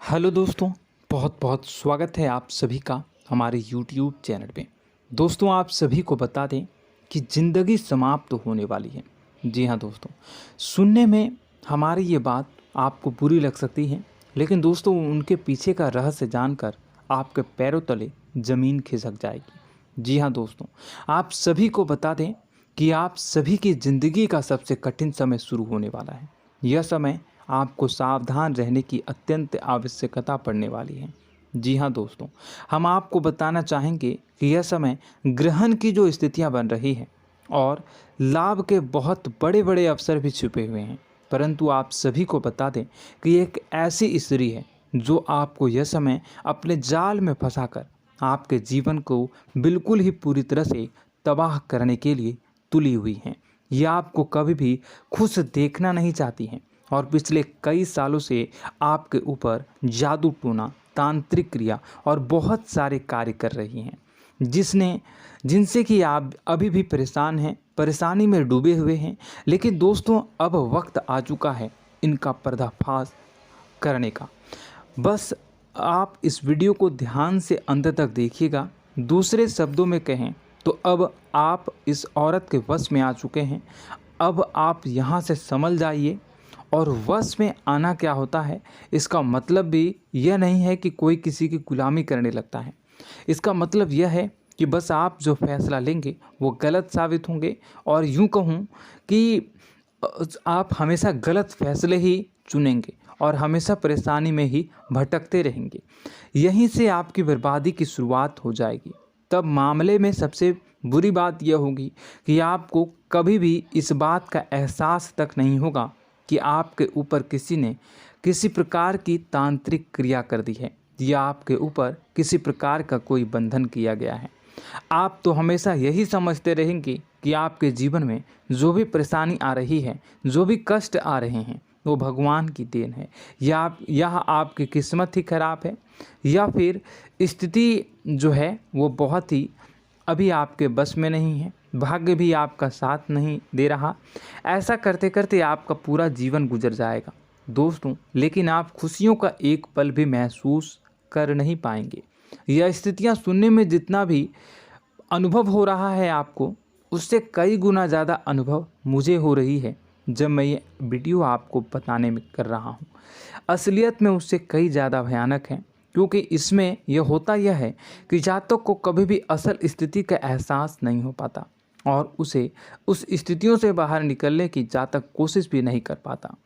Hello दोस्तों, बहुत बहुत स्वागत है आप सभी का हमारे YouTube चैनल पे। दोस्तों, आप सभी को बता दें कि ज़िंदगी समाप्त होने वाली है। जी हाँ दोस्तों, सुनने में हमारी ये बात आपको बुरी लग सकती है, लेकिन दोस्तों उनके पीछे का रहस्य जानकर आपके पैरों तले ज़मीन खिसक जाएगी। जी हाँ दोस्तों, आप सभी को बता दें कि आप सभी की ज़िंदगी का सबसे कठिन समय शुरू होने वाला है। यह समय आपको सावधान रहने की अत्यंत आवश्यकता पड़ने वाली है। जी हाँ दोस्तों, हम आपको बताना चाहेंगे कि यह समय ग्रहण की जो स्थितियां बन रही है और लाभ के बहुत बड़े बड़े अवसर भी छुपे हुए हैं। परंतु आप सभी को बता दें कि एक ऐसी स्त्री है जो आपको यह समय अपने जाल में फंसाकर आपके जीवन को बिल्कुल ही पूरी तरह से तबाह करने के लिए तुली हुई हैं। यह आपको कभी भी खुश देखना नहीं चाहती हैं और पिछले कई सालों से आपके ऊपर जादू टोना, तांत्रिक क्रिया और बहुत सारे कार्य कर रही हैं, जिनसे कि आप अभी भी परेशान हैं, परेशानी में डूबे हुए हैं। लेकिन दोस्तों, अब वक्त आ चुका है इनका पर्दाफाश करने का। बस आप इस वीडियो को ध्यान से अंत तक देखिएगा। दूसरे शब्दों में कहें तो अब आप इस औरत के वश में आ चुके हैं। अब आप यहाँ से संभल जाइए। और वश में आना क्या होता है, इसका मतलब भी यह नहीं है कि कोई किसी की गुलामी करने लगता है। इसका मतलब यह है कि बस आप जो फैसला लेंगे वो गलत साबित होंगे, और यूँ कहूँ कि आप हमेशा गलत फैसले ही चुनेंगे और हमेशा परेशानी में ही भटकते रहेंगे। यहीं से आपकी बर्बादी की शुरुआत हो जाएगी। तब मामले में सबसे बुरी बात यह होगी कि आपको कभी भी इस बात का एहसास तक नहीं होगा कि आपके ऊपर किसी ने किसी प्रकार की तांत्रिक क्रिया कर दी है या आपके ऊपर किसी प्रकार का कोई बंधन किया गया है। आप तो हमेशा यही समझते रहेंगे कि आपके जीवन में जो भी परेशानी आ रही है, जो भी कष्ट आ रहे हैं, वो भगवान की देन है, या आपकी किस्मत ही खराब है, या फिर स्थिति जो है वो बहुत ही अभी आपके बस में नहीं है, भाग्य भी आपका साथ नहीं दे रहा। ऐसा करते करते आपका पूरा जीवन गुजर जाएगा दोस्तों, लेकिन आप खुशियों का एक पल भी महसूस कर नहीं पाएंगे। यह स्थितियां सुनने में जितना भी अनुभव हो रहा है आपको, उससे कई गुना ज़्यादा अनुभव मुझे हो रही है जब मैं ये वीडियो आपको बताने में कर रहा हूँ। असलियत में उससे कई ज़्यादा भयानक है, क्योंकि इसमें यह होता यह है कि जातक को कभी भी असल स्थिति का एहसास नहीं हो पाता और उसे उस स्थितियों से बाहर निकलने की जातक कोशिश भी नहीं कर पाता।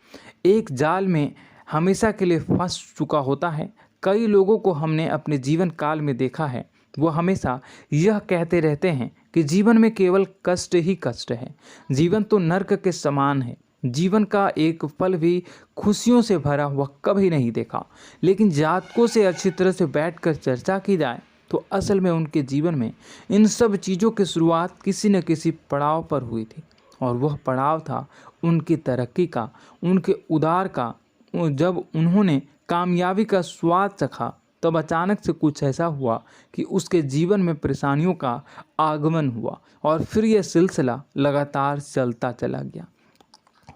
एक जाल में हमेशा के लिए फंस चुका होता है। कई लोगों को हमने अपने जीवन काल में देखा है, वो हमेशा यह कहते रहते हैं कि जीवन में केवल कष्ट ही कष्ट है, जीवन तो नर्क के समान है, जीवन का एक पल भी खुशियों से भरा हुआ कभी नहीं देखा। लेकिन जातकों से अच्छी तरह से बैठकर चर्चा की जाए तो असल में उनके जीवन में इन सब चीज़ों की शुरुआत किसी न किसी पड़ाव पर हुई थी, और वह पड़ाव था उनकी तरक्की का, उनके उदार का। जब उन्होंने कामयाबी का स्वाद चखा, तब अचानक से कुछ ऐसा हुआ कि उसके जीवन में परेशानियों का आगमन हुआ, और फिर यह सिलसिला लगातार चलता चला गया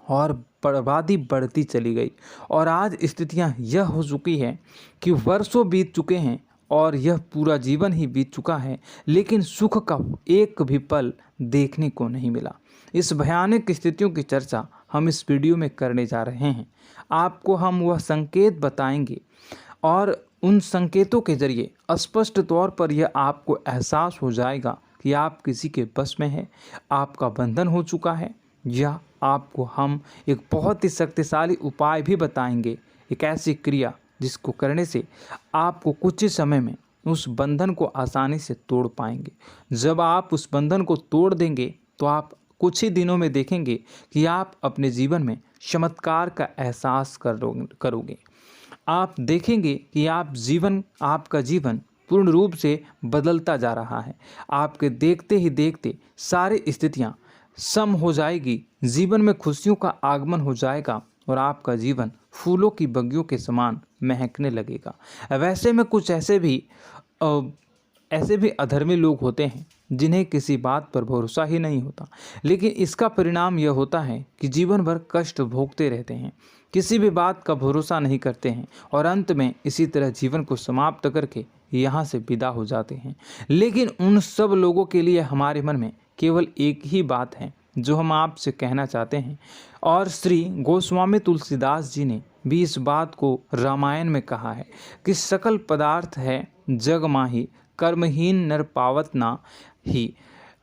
और बर्बादी बढ़ती चली गई। और आज स्थितियां यह हो चुकी है कि वर्षों बीत चुके हैं और यह पूरा जीवन ही बीत चुका है, लेकिन सुख का एक भी पल देखने को नहीं मिला। इस भयानक स्थितियों की चर्चा हम इस वीडियो में करने जा रहे हैं। आपको हम वह संकेत बताएंगे और उन संकेतों के जरिए स्पष्ट तौर पर यह आपको एहसास हो जाएगा कि आप किसी के बस में हैं, आपका बंधन हो चुका है, या आपको हम एक बहुत ही शक्तिशाली उपाय भी बताएंगे, एक ऐसी क्रिया जिसको करने से आपको कुछ ही समय में उस बंधन को आसानी से तोड़ पाएंगे। जब आप उस बंधन को तोड़ देंगे तो आप कुछ ही दिनों में देखेंगे कि आप अपने जीवन में चमत्कार का एहसास करोगे। आप देखेंगे कि आपका जीवन पूर्ण रूप से बदलता जा रहा है। आपके देखते ही देखते सारी स्थितियां सम हो जाएगी, जीवन में खुशियों का आगमन हो जाएगा और आपका जीवन फूलों की बगियों के समान महकने लगेगा। वैसे में कुछ ऐसे भी अधर्मी लोग होते हैं जिन्हें किसी बात पर भरोसा ही नहीं होता, लेकिन इसका परिणाम यह होता है कि जीवन भर कष्ट भोगते रहते हैं, किसी भी बात का भरोसा नहीं करते हैं और अंत में इसी तरह जीवन को समाप्त करके यहाँ से विदा हो जाते हैं। लेकिन उन सब लोगों के लिए हमारे मन में केवल एक ही बात है जो हम आपसे कहना चाहते हैं, और श्री गोस्वामी तुलसीदास जी ने भी इस बात को रामायण में कहा है कि सकल पदार्थ है जग माही, कर्महीन नर पावत ना ही।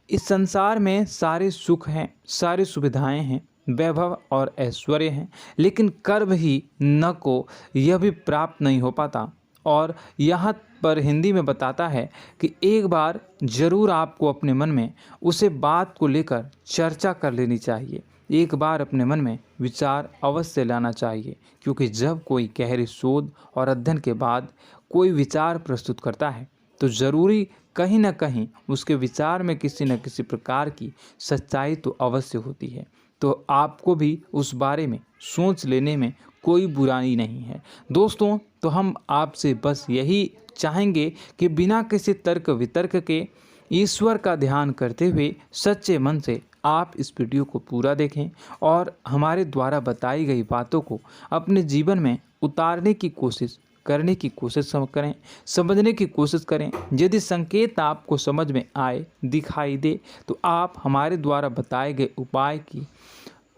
इस संसार में सारे सुख हैं, सारी सुविधाएं हैं, वैभव और ऐश्वर्य हैं, लेकिन कर्म ही न को यह भी प्राप्त नहीं हो पाता। और यहाँ पर हिंदी में बताता है कि एक बार जरूर आपको अपने मन में उसे बात को लेकर चर्चा कर लेनी चाहिए, एक बार अपने मन में विचार अवश्य लाना चाहिए, क्योंकि जब कोई गहरी शोध और अध्ययन के बाद कोई विचार प्रस्तुत करता है तो ज़रूरी कहीं न कहीं उसके विचार में किसी न किसी प्रकार की सच्चाई तो अवश्य होती है। तो आपको भी उस बारे में सोच लेने में कोई बुराई नहीं है। दोस्तों, तो हम आपसे बस यही चाहेंगे कि बिना किसी तर्क वितर्क के ईश्वर का ध्यान करते हुए सच्चे मन से आप इस वीडियो को पूरा देखें और हमारे द्वारा बताई गई बातों को अपने जीवन में उतारने की कोशिश करने की कोशिश करें, समझने की कोशिश करें। यदि संकेत आपको समझ में आए, दिखाई दे, तो आप हमारे द्वारा बताए गए उपाय की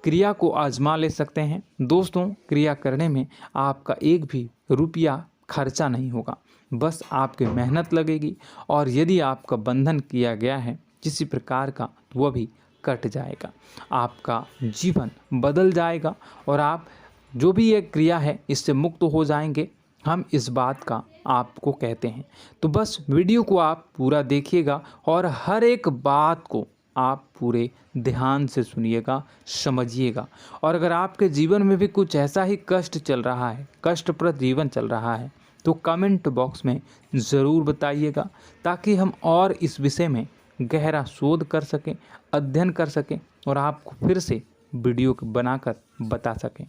क्रिया को आजमा ले सकते हैं। दोस्तों, क्रिया करने में आपका एक भी रुपया खर्चा नहीं होगा, बस आपकी मेहनत लगेगी, और यदि आपका बंधन किया गया है किसी प्रकार का तो वह भी कट जाएगा, आपका जीवन बदल जाएगा और आप जो भी ये क्रिया है इससे मुक्त हो जाएंगे। हम इस बात का आपको कहते हैं। तो बस वीडियो को आप पूरा देखिएगा और हर एक बात को आप पूरे ध्यान से सुनिएगा, समझिएगा। और अगर आपके जीवन में भी कुछ ऐसा ही कष्ट चल रहा है, कष्टप्रद जीवन चल रहा है, तो कमेंट बॉक्स में ज़रूर बताइएगा, ताकि हम और इस विषय में गहरा शोध कर सकें, अध्ययन कर सकें और आपको फिर से वीडियो बनाकर बता सकें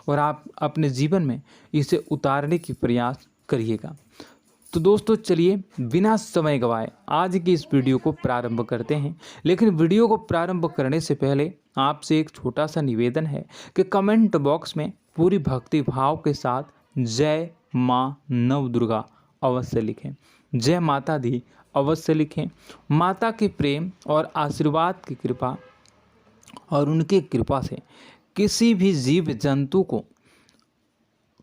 और आप अपने जीवन में इसे उतारने की प्रयास करिएगा। तो दोस्तों, चलिए बिना समय गवाए आज की इस वीडियो को प्रारंभ करते हैं। लेकिन वीडियो को प्रारंभ करने से पहले आपसे एक छोटा सा निवेदन है कि कमेंट बॉक्स में पूरी भक्ति भाव के साथ जय माँ नव दुर्गा अवश्य लिखें, जय माता दी अवश्य लिखें। माता के प्रेम और आशीर्वाद की कृपा और उनकी कृपा से किसी भी जीव जंतु को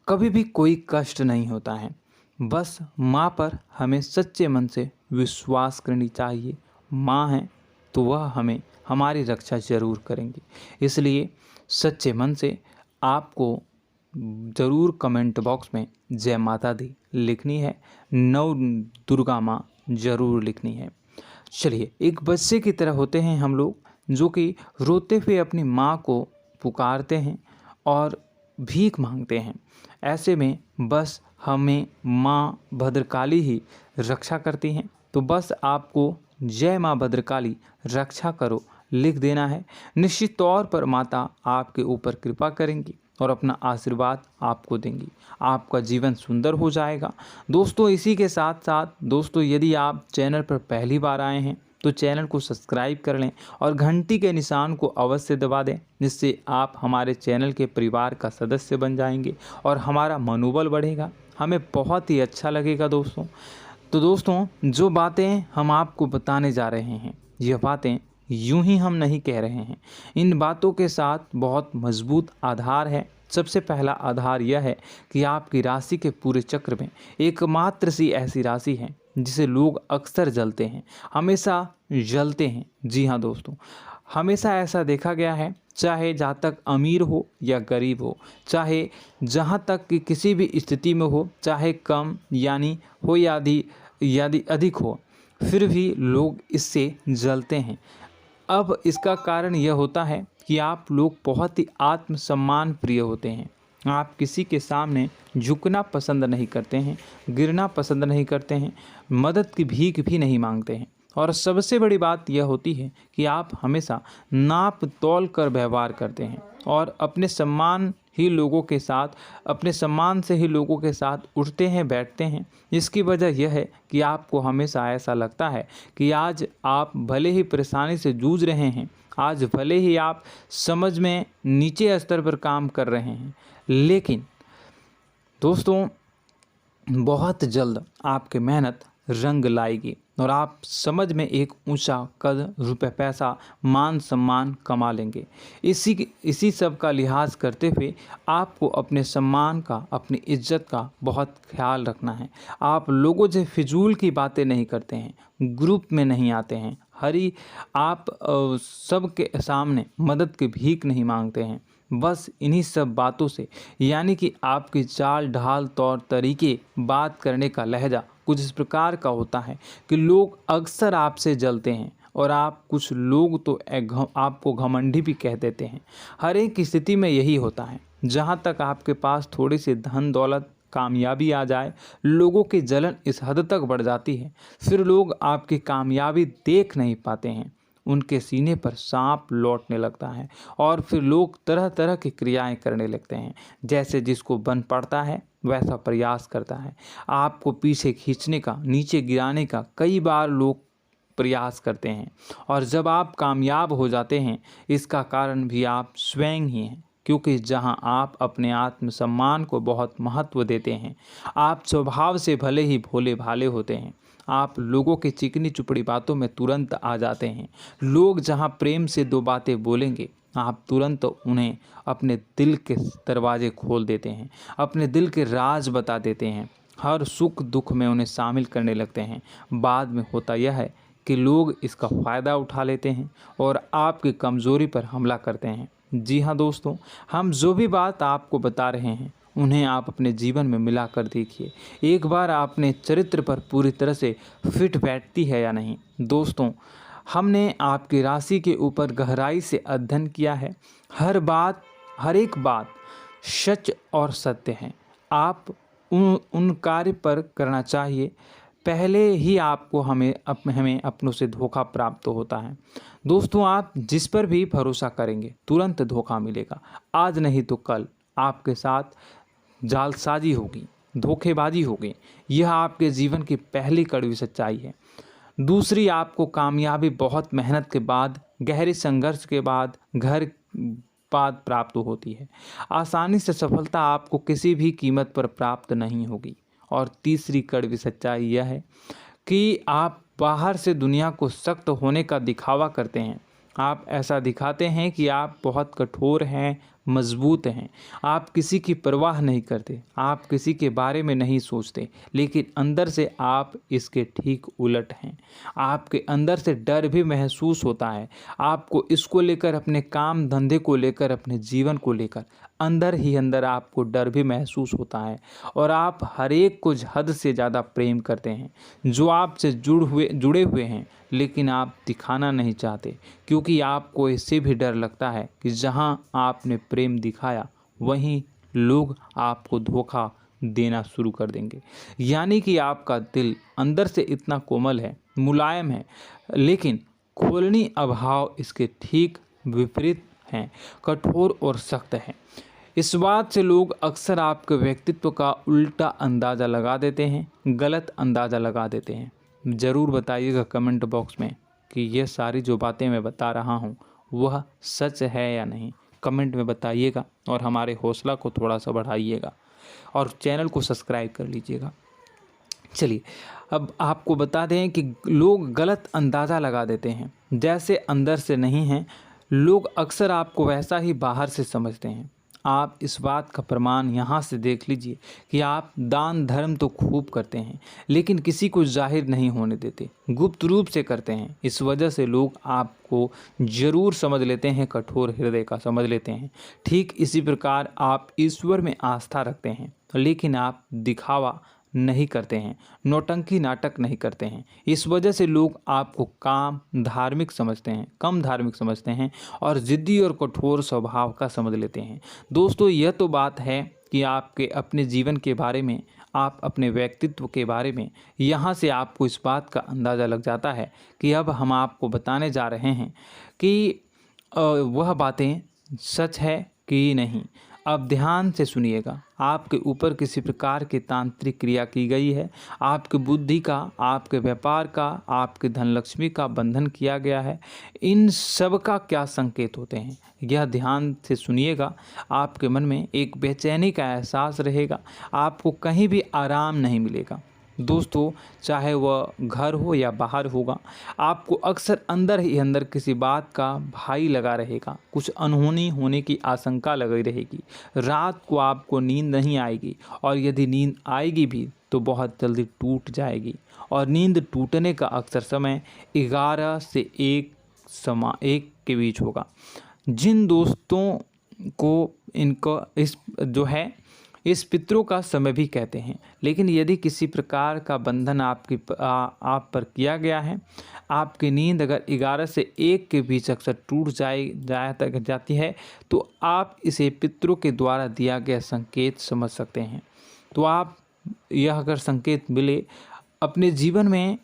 कभी भी कोई कष्ट नहीं होता है। बस माँ पर हमें सच्चे मन से विश्वास करनी चाहिए। माँ है तो वह हमें हमारी रक्षा जरूर करेंगी। इसलिए सच्चे मन से आपको ज़रूर कमेंट बॉक्स में जय माता दी लिखनी है, नव दुर्गा माँ ज़रूर लिखनी है। चलिए, एक बच्चे की तरह होते हैं हम लोग, जो कि रोते हुए अपनी माँ को पुकारते हैं और भीख मांगते हैं। ऐसे में बस हमें माँ भद्रकाली ही रक्षा करती हैं। तो बस आपको जय माँ भद्रकाली रक्षा करो लिख देना है। निश्चित तौर पर माता आपके ऊपर कृपा करेंगी और अपना आशीर्वाद आपको देंगी, आपका जीवन सुंदर हो जाएगा। दोस्तों, इसी के साथ साथ दोस्तों, यदि आप चैनल पर पहली बार आए हैं तो चैनल को सब्सक्राइब कर लें और घंटी के निशान को अवश्य दबा दें, जिससे आप हमारे चैनल के परिवार का सदस्य बन जाएंगे और हमारा मनोबल बढ़ेगा, हमें बहुत ही अच्छा लगेगा दोस्तों। तो दोस्तों, जो बातें हम आपको बताने जा रहे हैं, यह बातें यूं ही हम नहीं कह रहे हैं। इन बातों के साथ बहुत मजबूत आधार है। सबसे पहला आधार यह है कि आपकी राशि के पूरे चक्र में एकमात्र सी ऐसी राशि है जिसे लोग अक्सर जलते हैं, हमेशा जलते हैं। जी हाँ दोस्तों, हमेशा ऐसा देखा गया है, चाहे जहाँ तक अमीर हो या गरीब हो, चाहे जहाँ तक कि किसी भी स्थिति में हो, चाहे कम यानी हो या अधिक हो, फिर भी लोग इससे जलते हैं। अब इसका कारण यह होता है कि आप लोग बहुत ही आत्मसम्मान प्रिय होते हैं। आप किसी के सामने झुकना पसंद नहीं करते हैं, गिरना पसंद नहीं करते हैं, मदद की भीख भी नहीं मांगते हैं और सबसे बड़ी बात यह होती है कि आप हमेशा नाप तौल कर व्यवहार करते हैं और अपने सम्मान से ही लोगों के साथ उठते हैं बैठते हैं। इसकी वजह यह है कि आपको हमेशा ऐसा लगता है कि आज आप भले ही परेशानी से जूझ रहे हैं, आज भले ही आप समझ में नीचे स्तर पर काम कर रहे हैं, लेकिन दोस्तों बहुत जल्द आपकी मेहनत रंग लाएगी और आप समझ में एक ऊंचा कद, रुपए, पैसा, मान सम्मान कमा लेंगे। इसी सब का लिहाज करते हुए आपको अपने सम्मान का, अपनी इज्जत का बहुत ख्याल रखना है। आप लोगों से फिजूल की बातें नहीं करते हैं, ग्रुप में नहीं आते हैं, आप सबके सामने मदद की भीख नहीं मांगते हैं। बस इन्हीं सब बातों से, यानी कि आपकी चाल ढाल, तौर तरीके, बात करने का लहजा कुछ इस प्रकार का होता है कि लोग अक्सर आपसे जलते हैं और कुछ लोग तो आपको घमंडी भी कह देते हैं। हर एक स्थिति में यही होता है। जहाँ तक आपके पास थोड़ी सी धन दौलत, कामयाबी आ जाए, लोगों की जलन इस हद तक बढ़ जाती है, फिर लोग आपकी कामयाबी देख नहीं पाते हैं, उनके सीने पर सांप लौटने लगता है और फिर लोग तरह तरह की क्रियाएं करने लगते हैं। जैसे जिसको बन पड़ता है वैसा प्रयास करता है। आपको पीछे खींचने का, नीचे गिराने का कई बार लोग प्रयास करते हैं और जब आप कामयाब हो जाते हैं, इसका कारण भी आप स्वयं ही हैं। क्योंकि जहां आप अपने आत्मसम्मान को बहुत महत्व देते हैं, आप स्वभाव से भले ही भोले भाले होते हैं, आप लोगों की चिकनी चुपड़ी बातों में तुरंत आ जाते हैं। लोग जहां प्रेम से दो बातें बोलेंगे, आप तुरंत उन्हें अपने दिल के दरवाजे खोल देते हैं, अपने दिल के राज बता देते हैं, हर सुख दुख में उन्हें शामिल करने लगते हैं। बाद में होता यह है कि लोग इसका फ़ायदा उठा लेते हैं और आपकी कमज़ोरी पर हमला करते हैं। जी हाँ दोस्तों, हम जो भी बात आपको बता रहे हैं उन्हें आप अपने जीवन में मिला कर देखिए। एक बार आपने चरित्र पर पूरी तरह से फिट बैठती है या नहीं। दोस्तों, हमने आपकी राशि के ऊपर गहराई से अध्ययन किया है। हर एक बात सच और सत्य है। आप उन कार्य पर करना चाहिए, पहले ही आपको हमें अपनों से धोखा प्राप्त होता है। दोस्तों, आप जिस पर भी भरोसा करेंगे तुरंत धोखा मिलेगा। आज नहीं तो कल आपके साथ जालसाजी होगी, धोखेबाजी होगी। यह आपके जीवन की पहली कड़वी सच्चाई है। दूसरी, आपको कामयाबी बहुत मेहनत के बाद, गहरे संघर्ष के बाद प्राप्त होती है। आसानी से सफलता आपको किसी भी कीमत पर प्राप्त नहीं होगी। और तीसरी कड़वी सच्चाई यह है कि आप बाहर से दुनिया को सख्त होने का दिखावा करते हैं। आप ऐसा दिखाते हैं कि आप बहुत कठोर हैं, मजबूत हैं, आप किसी की परवाह नहीं करते, आप किसी के बारे में नहीं सोचते, लेकिन अंदर से आप इसके ठीक उलट हैं। आपके अंदर से डर भी महसूस होता है। आपको इसको लेकर, अपने काम धंधे को लेकर, अपने जीवन को लेकर अंदर ही अंदर आपको डर भी महसूस होता है और आप हर एक को हद से ज़्यादा प्रेम करते हैं, जो आपसे जुड़े हुए हैं, लेकिन आप दिखाना नहीं चाहते, क्योंकि आपको इससे भी डर लगता है कि जहां आपने प्रेम दिखाया वहीं लोग आपको धोखा देना शुरू कर देंगे। यानी कि आपका दिल अंदर से इतना कोमल है, मुलायम है, लेकिन खोलनी अभाव इसके ठीक विपरीत हैं, कठोर और सख्त हैं। इस बात से लोग अक्सर आपके व्यक्तित्व का उल्टा अंदाज़ा लगा देते हैं, गलत अंदाज़ा लगा देते हैं। ज़रूर बताइएगा कमेंट बॉक्स में कि ये सारी जो बातें मैं बता रहा हूँ वह सच है या नहीं। कमेंट में बताइएगा और हमारे हौसला को थोड़ा सा बढ़ाइएगा और चैनल को सब्सक्राइब कर लीजिएगा। चलिए, अब आपको बता दें कि लोग गलत अंदाज़ा लगा देते हैं। जैसे अंदर से नहीं हैं, लोग अक्सर आपको वैसा ही बाहर से समझते हैं। आप इस बात का प्रमाण यहाँ से देख लीजिए कि आप दान धर्म तो खूब करते हैं, लेकिन किसी को जाहिर नहीं होने देते, गुप्त रूप से करते हैं। इस वजह से लोग आपको ज़रूर समझ लेते हैं, कठोर हृदय का समझ लेते हैं। ठीक इसी प्रकार आप ईश्वर में आस्था रखते हैं, लेकिन आप दिखावा नहीं करते हैं, नौटंकी नाटक नहीं करते हैं। इस वजह से लोग आपको कम धार्मिक समझते हैं और ज़िद्दी और कठोर स्वभाव का समझ लेते हैं। दोस्तों, यह तो बात है कि आपके अपने जीवन के बारे में, आप अपने व्यक्तित्व के बारे में, यहाँ से आपको इस बात का अंदाज़ा लग जाता है कि अब हम आपको बताने जा रहे हैं कि वह बातें सच है कि नहीं। अब ध्यान से सुनिएगा। आपके ऊपर किसी प्रकार की तांत्रिक क्रिया की गई है, आपकी बुद्धि का, आपके व्यापार का, आपके धनलक्ष्मी का बंधन किया गया है। इन सब का क्या संकेत होते हैं, यह ध्यान से सुनिएगा। आपके मन में एक बेचैनी का एहसास रहेगा, आपको कहीं भी आराम नहीं मिलेगा। दोस्तों, चाहे वह घर हो या बाहर होगा, आपको अक्सर अंदर ही अंदर किसी बात का भय लगा रहेगा, कुछ अनहोनी होने की आशंका लगी रहेगी। रात को आपको नींद नहीं आएगी, और यदि नींद आएगी भी तो बहुत जल्दी टूट जाएगी, और नींद टूटने का अक्सर समय 11 से 1 के बीच होगा। जिन दोस्तों को इनको इस पितरों का समय भी कहते हैं। लेकिन यदि किसी प्रकार का बंधन आप पर किया गया है, आपकी नींद अगर 11 से 1 के बीच अक्सर टूट जाती है, तो आप इसे पितरों के द्वारा दिया गया संकेत समझ सकते हैं। तो आप यह अगर संकेत मिले अपने जीवन में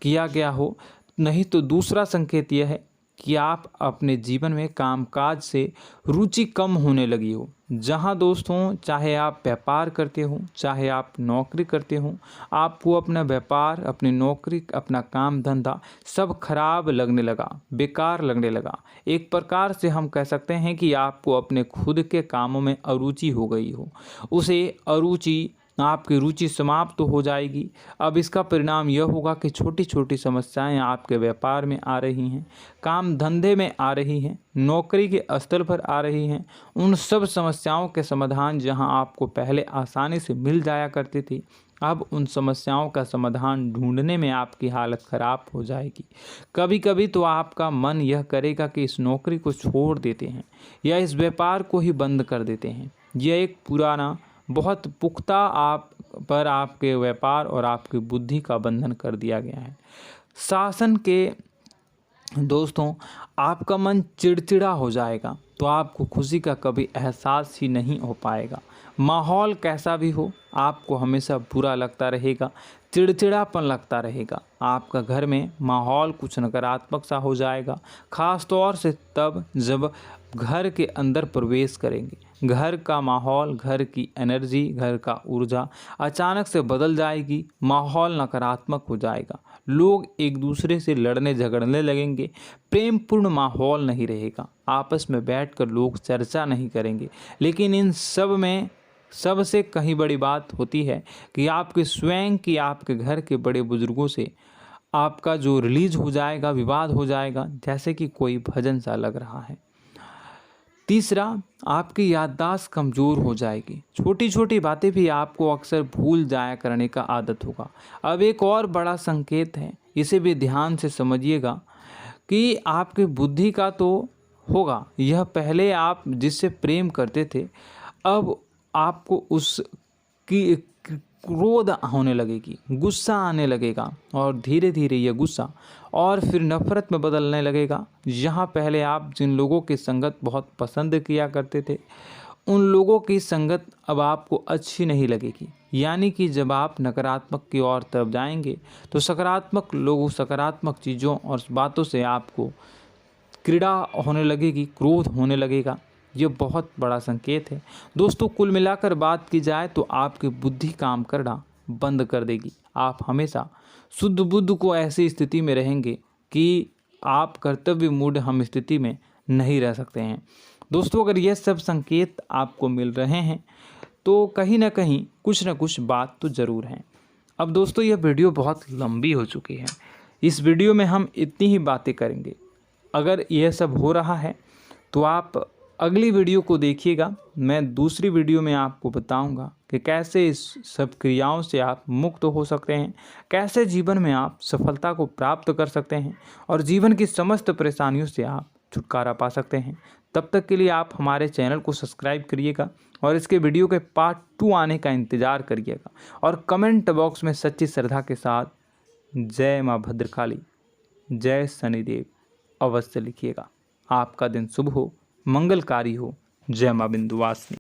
किया गया हो, नहीं तो दूसरा संकेत यह है कि आप अपने जीवन में कामकाज से रुचि कम होने लगी हो। जहां दोस्तों, चाहे आप व्यापार करते हो, चाहे आप नौकरी करते हो, आपको अपना व्यापार, अपनी नौकरी, अपना काम धंधा सब खराब लगने लगा, बेकार लगने लगा। एक प्रकार से हम कह सकते हैं कि आपको अपने खुद के कामों में अरुचि हो गई हो। उसे अरुचि, आपकी रुचि समाप्त तो हो जाएगी। अब इसका परिणाम यह होगा कि छोटी छोटी समस्याएं आपके व्यापार में आ रही हैं, काम धंधे में आ रही हैं, नौकरी के स्तर पर आ रही हैं। उन सब समस्याओं के समाधान जहां आपको पहले आसानी से मिल जाया करती थी, अब उन समस्याओं का समाधान ढूंढने में आपकी हालत ख़राब हो जाएगी। कभी कभी तो आपका मन यह करेगा कि इस नौकरी को छोड़ देते हैं या इस व्यापार को ही बंद कर देते हैं। यह एक पुराना, बहुत पुख्ता आप पर आपके व्यापार और आपकी बुद्धि का बंधन कर दिया गया है। शासन के दोस्तों, आपका मन चिड़चिड़ा हो जाएगा, तो आपको खुशी का कभी एहसास ही नहीं हो पाएगा। माहौल कैसा भी हो, आपको हमेशा बुरा लगता रहेगा, चिड़चिड़ापन लगता रहेगा। आपका घर में माहौल कुछ नकारात्मक सा हो जाएगा, ख़ास तौर से तब जब घर के अंदर प्रवेश करेंगे। घर का माहौल, घर की एनर्जी, घर का ऊर्जा अचानक से बदल जाएगी, माहौल नकारात्मक हो जाएगा। लोग एक दूसरे से लड़ने झगड़ने लगेंगे, प्रेमपूर्ण माहौल नहीं रहेगा, आपस में बैठकर लोग चर्चा नहीं करेंगे। लेकिन इन सब में सबसे कहीं बड़ी बात होती है कि आपके स्वयं की, आपके घर के बड़े बुजुर्गों से आपका जो रिलीज हो जाएगा, विवाद हो जाएगा, जैसे कि कोई भजन सा लग रहा है। तीसरा, आपकी याददाश्त कमज़ोर हो जाएगी, छोटी छोटी बातें भी आपको अक्सर भूल जाया करने का आदत होगा। अब एक और बड़ा संकेत है, इसे भी ध्यान से समझिएगा कि आपकी बुद्धि का तो होगा, यह पहले आप जिससे प्रेम करते थे, अब आपको उसकी क्रोध होने लगेगी, गुस्सा आने लगेगा, और धीरे धीरे यह गुस्सा और फिर नफरत में बदलने लगेगा। यहाँ पहले आप जिन लोगों की संगत बहुत पसंद किया करते थे, उन लोगों की संगत अब आपको अच्छी नहीं लगेगी। यानी कि जब आप नकारात्मक की ओर तरफ जाएंगे, तो सकारात्मक लोगों, सकारात्मक चीज़ों और बातों से आपको क्रीड़ा होने लगेगी, क्रोध होने लगेगा। ये बहुत बड़ा संकेत है दोस्तों। कुल मिलाकर बात की जाए तो आपकी बुद्धि काम करना बंद कर देगी। आप हमेशा शुद्ध बुद्ध को ऐसी स्थिति में रहेंगे कि आप कर्तव्य मूढ़ हम स्थिति में नहीं रह सकते हैं। दोस्तों, अगर ये सब संकेत आपको मिल रहे हैं तो कहीं ना कहीं कुछ ना कुछ बात तो ज़रूर है। अब दोस्तों, यह वीडियो बहुत लंबी हो चुकी है, इस वीडियो में हम इतनी ही बातें करेंगे। अगर यह सब हो रहा है तो आप अगली वीडियो को देखिएगा। मैं दूसरी वीडियो में आपको बताऊंगा कि कैसे इस सब क्रियाओं से आप मुक्त हो सकते हैं, कैसे जीवन में आप सफलता को प्राप्त कर सकते हैं और जीवन की समस्त परेशानियों से आप छुटकारा पा सकते हैं। तब तक के लिए आप हमारे चैनल को सब्सक्राइब करिएगा और इसके वीडियो के पार्ट 2 आने का इंतज़ार करिएगा, और कमेंट बॉक्स में सच्ची श्रद्धा के साथ जय माँ भद्रकाली, जय शनिदेव अवश्य लिखिएगा। आपका दिन शुभ हो, मंगलकारी हो। जय माँ विंध्यवासिनी।